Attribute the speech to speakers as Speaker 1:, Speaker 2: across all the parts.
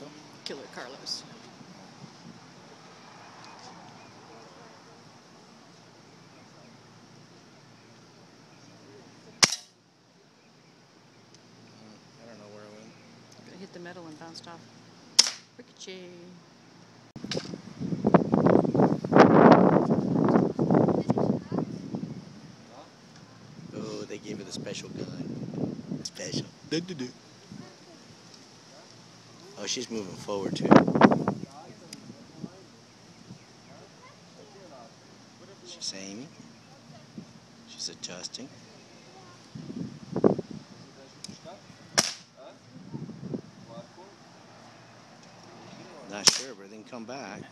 Speaker 1: Carlito?
Speaker 2: Killer Carlos.
Speaker 1: I don't know where it went.
Speaker 2: It hit the metal and bounced off. Ricochet.
Speaker 1: Oh, they gave her the special gun. Special. Oh, she's moving forward too. She's aiming. She's adjusting. Not sure, but it didn't come back.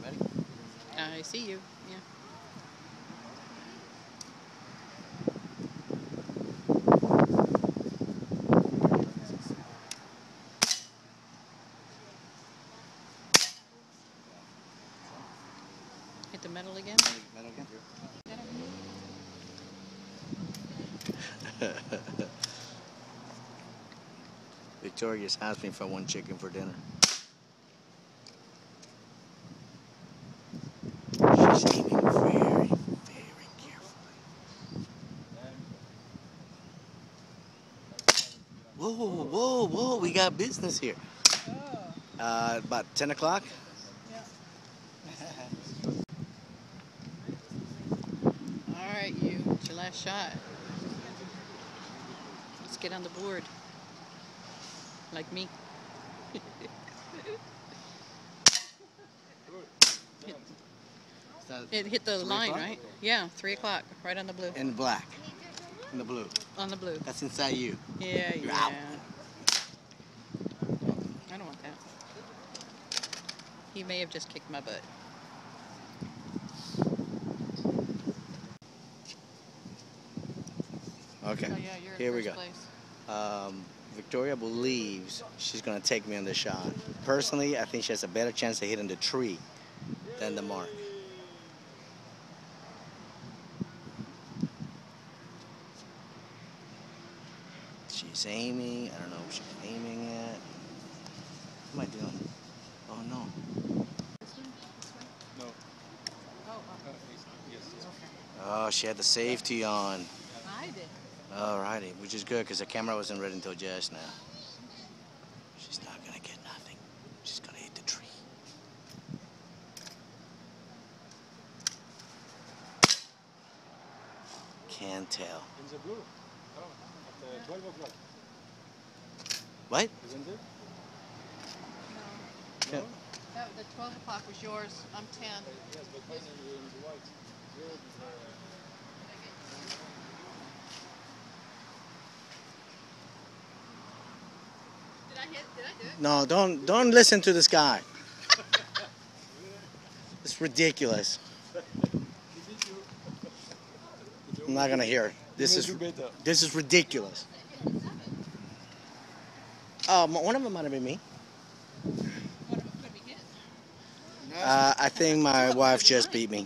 Speaker 1: Ready?
Speaker 2: I see you. Yeah. Hit the metal again?
Speaker 1: Metal again? Victoria's asked me if I want chicken for dinner. She's aiming very, very carefully. Whoa, whoa, whoa, we got business here. About 10 o'clock?
Speaker 2: Alright, you. It's your last shot. Let's get on the board. Like me. It hit the line, right? Yeah, 3 o'clock, right on the blue.
Speaker 1: In the black. In the blue.
Speaker 2: On the blue.
Speaker 1: That's inside you.
Speaker 2: Yeah,
Speaker 1: You're
Speaker 2: yeah.
Speaker 1: out.
Speaker 2: I don't want that. He may have just kicked my butt.
Speaker 1: Okay,
Speaker 2: Oh, yeah, you're in
Speaker 1: here we
Speaker 2: first
Speaker 1: go.
Speaker 2: place.
Speaker 1: Victoria believes she's going to take me on the shot. Personally, I think she has a better chance of hitting the tree than the mark. She's aiming. I don't know if she's aiming at. What am I doing? Oh, no.
Speaker 3: No.
Speaker 2: Oh,
Speaker 3: Yes.
Speaker 1: Oh, she had the safety on.
Speaker 2: I did.
Speaker 1: Alrighty, which is good because the camera wasn't ready until just now. She's not going to get nothing. She's going to hit the tree. Can't tell.
Speaker 3: In the blue. At 12 o'clock.
Speaker 1: What?
Speaker 3: Isn't it?
Speaker 2: No.
Speaker 1: No.
Speaker 2: The 12 o'clock was yours. I'm 10.
Speaker 3: Yes, but mine in the white. Yours is,
Speaker 2: Did I hit? Did I do it?
Speaker 1: No, don't listen to this guy. It's ridiculous. I'm not gonna hear it. This is ridiculous. One of them might have been me.
Speaker 2: What could we hit?
Speaker 1: I think my wife just beat me.